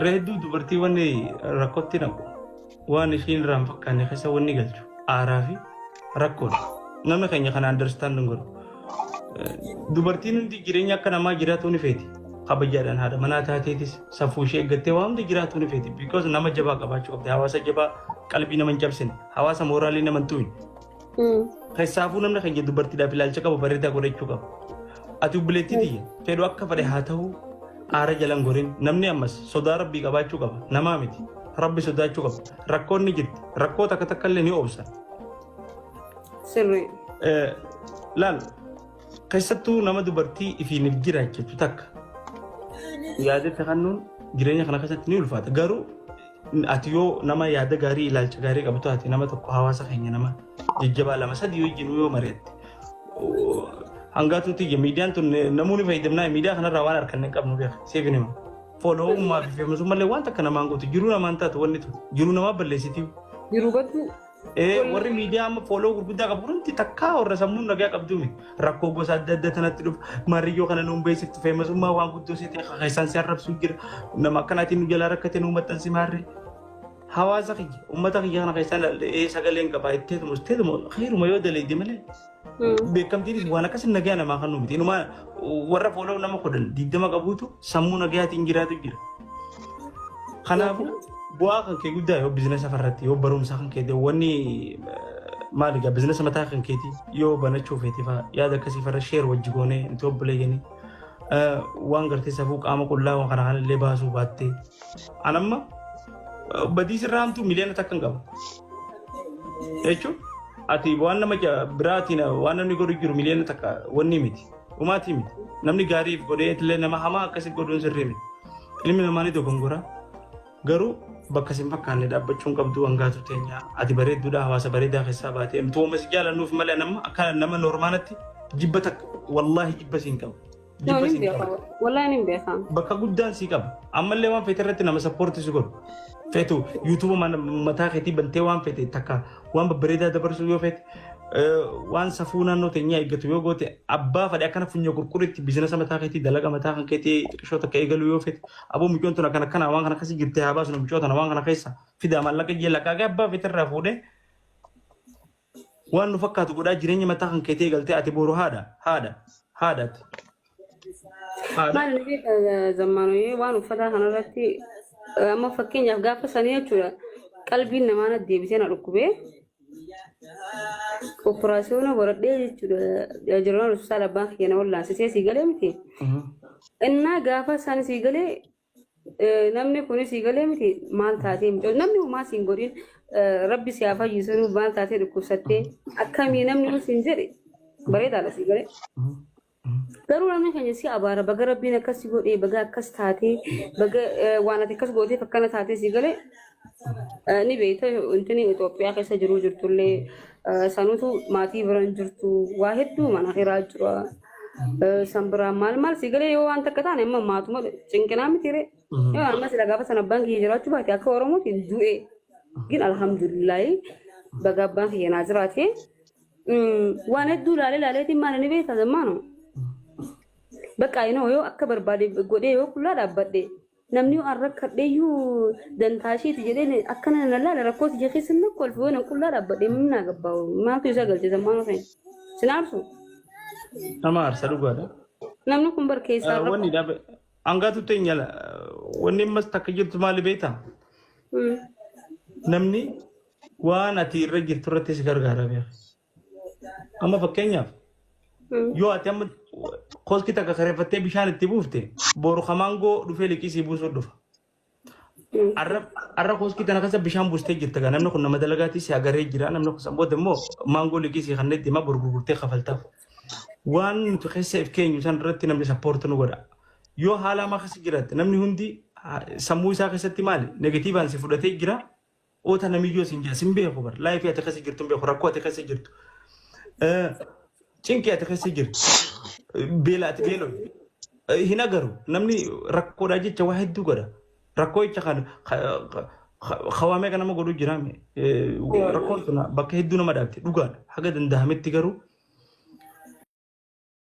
Reedu dubartii wanni rakkootti naqu waan ishiin irraan fakkaanne keessa wanni galchu aaraa fi rakkoodha. Namni keenya kana understanding godhu. Dubartiin hundi jireenya akka namaa jiraatu ni feeti. Kabajjaadhaan haadha manaa taateetis safuu ishee eeggattee waan hundi jiraatu ni feeti. Because nama jabaa qabaachuu qabdi. Hawaasa jabaa qalbii nama hin cabsine. Hawaasa mooraalii nama hin tuuyin. Keessaafuu namni keenya dubartiidhaaf ilaalcha qabu bareedaa godhachuu qaba. Ati obboleettii tiyya fedhu akka fedhe haa ta'u aara jalan gorin namni ammas sodaa rabbii qabaachuu qaba. Namaa miti. Rabbi sodaachuu qaba. Rakkoonni jirti. Rakkoota akka takka illee ni obsa. Sirrii. Laal keessattuu nama dubartii ifiin jiraachiftu takka yaadatti kannuun jireenya kana keessatti ni ulfaata. Garuu ati yoo nama yaada gaarii ilaalcha gaarii qabdu ati nama tokko hawaasa keenya nama jajjabaa lama sadii wajjin yoo mari'atte hangaatuuti miidiyaan tun namoonni fayyadamnaa miidiyaa kanarraa waan harkan hin qabnu beeka seefin hima foolowummaa fi feemasummallee waan takka namaan gootu jiruu namaan taatu wanni tun jiruu namaa balleessitiif. Jiruu baddu. Warri miidiyaa amma fooloo gurguddaa qabu hundi takkaa warra sammuun nagaa qabduumi rakkoo gosa adda addaa tanatti dhufu mariyyoo kana nuun beeksiftu feemasummaa waan guddoo seetee keessaan si arrabsuu jira nama akkanaatiin nu jalaa rakkate nu maxxansi maarree hawaasa kiyya uummata kiyya kana keessaan sagaleen qabaa itteetumu xeeruma yoo daleedde malee beekamtiin waan akkasii nagaa namaa kan nu miti inumaa warra fooloo nama kudhan 20 qabuutu sammuu nagaatiin jiraatu jira kanaafuu bu'aa kan kee guddaa yoo biizinasa farratti yoo barumsa kan keetii wanni maaligaa biizinasa mataa kan keetii yoo banachuu feetii fa'aa yaada akkasii farra sheer wajji goonee itti obboleeyyanii waan gartee safuu qaama qullaa waan kana kanallee baasuu baattee anamma badii sirraamtu miliyoona takka hin qabu jechuun ati waan nama biraatiin waan namni godhu jiru miliyoona takka wanni miti umaatii miti namni gaariif godhee illee nama hamaa akkasii godhuun sirrii miti ilmi namaanii dogongoraa garuu bakka sin fakkaanne dhaabbachuun qabdu hangaatu teenya ati bareedduudha hawaasa bareedaa keessaa baatee mitooma si jaalannuuf malee nama akka nama noormaalatti jibba takka wallaahi jibba siin qabu. Jibba siin qabu. Wallaahi ni beekama. Bakka guddaan sii qaba. Ammallee waan feete irratti nama sappoorti si godhu. Feetu yuutuuba mataa keetii bantee waan feete takka waan babbareedaa dabarsuu yoo feete waan safuu naannoo teenyaa eeggatu yoo goote abbaa fadhe akkana funyoo qurquritti biizinasa mataa keetii dalaga mataa kan keetii xiqqishoo takka eegaluu yoo feete aboo micoon tun akkana waan kana akkasii jirtee haa baasu micoota waan kana keessa fidaa maallaqa jee laqaaqee abbaa feete irraa fuudhee waan nu fakkaatu godhaa jireenya mataa kan keetii eegaltee ati boru haadhaati. Maal ni zammaanuu waan uffataa kanarratti amma fakkeenyaaf gaafa sanii jechuudha qalbiin namaa na deebisee na dhukkubee operaasiyoona waradhee jechuudha jiroon hospitaala abbaan keenya wallaansisee sii galee miti. Innaa gaafa san sii galee namni kun sii galee miti maal taatee namni homaa siin godhin rabbi si haa fayyisuun maal taatee dhukkubsattee akkamii namni kun siin jedhe bareedaadha sii galee. Garuu namni keenya si abaara baga rabbiin akkas godhee baga akkas taatee baga waan ati akkas gootee fakkana taatee sii galee ni beekta wanti Itoophiyaa keessa jiruu jirtullee sanutu maatii biraan jirtu waa hedduu mana hiraa jira san biraan maal sii galee yoo waan takka taane amma maatuma cinqinaa mitiire yoo amma sila gaafa sana abbaan kiyya jiraachuu baate akka Oromootiin du'e gin alhamdulillahi baga abbaan kiyya naa jiraate waan hedduu laaleetiin maal ni beekta zammaanoo. Bakka yoo akka barbaade godhee yoo kullaa dhaabbadhe namni yoo arrakkadheeyyuu dantaashiiti jedhee akkana nallaa rakkoo si jeeqee sinna kolfi yoo kullaa dhaabbadhe minna gabbaa maaltu isa galche zammaanoo ta'e sinaarsu. Nama aarsa dhugaadha. Namni kun barkeessaa irra. Wanni dhaabe hangaatu teenya wanni ammas takka jirtu maali beektaa? Namni waan ati irra jirtu irratti si gargaara beeka. Amma fakkeenyaaf yoo ati amma koski takka kareeffattee bishaan itti buufte boru kamaangoo dhufee liqisii buusuu dhufa. Arra koski tana keessa bishaan buustee jirta gaa namni kun nama dalagaatii si agaree jira namni kun sanboota immoo maangoo liqisii kan itti himaa gurgurtee kafaltaaf. Waan nuti keessa if keenyu san irratti namni sappoorti nu godha. Yoo haala hamaa keessa jiraatte namni hundi sammuu isaa keessatti maali negatiivaan si fudhatee jira oota namiyyoo sin jaa sin beeku bar laayifii ati keessa jirtu beeku rakkoo ati keessa jirtu. Cinqii ati keessa jirtu. Beela ati beeloo hin agaru namni rakkoodhaa jecha waa hedduu godha rakkoo jecha kan hawaamee kan nama godhu jiraame rakkoon sun bakka hedduu nama dhaabte dhugaadha haga danda'ametti garuu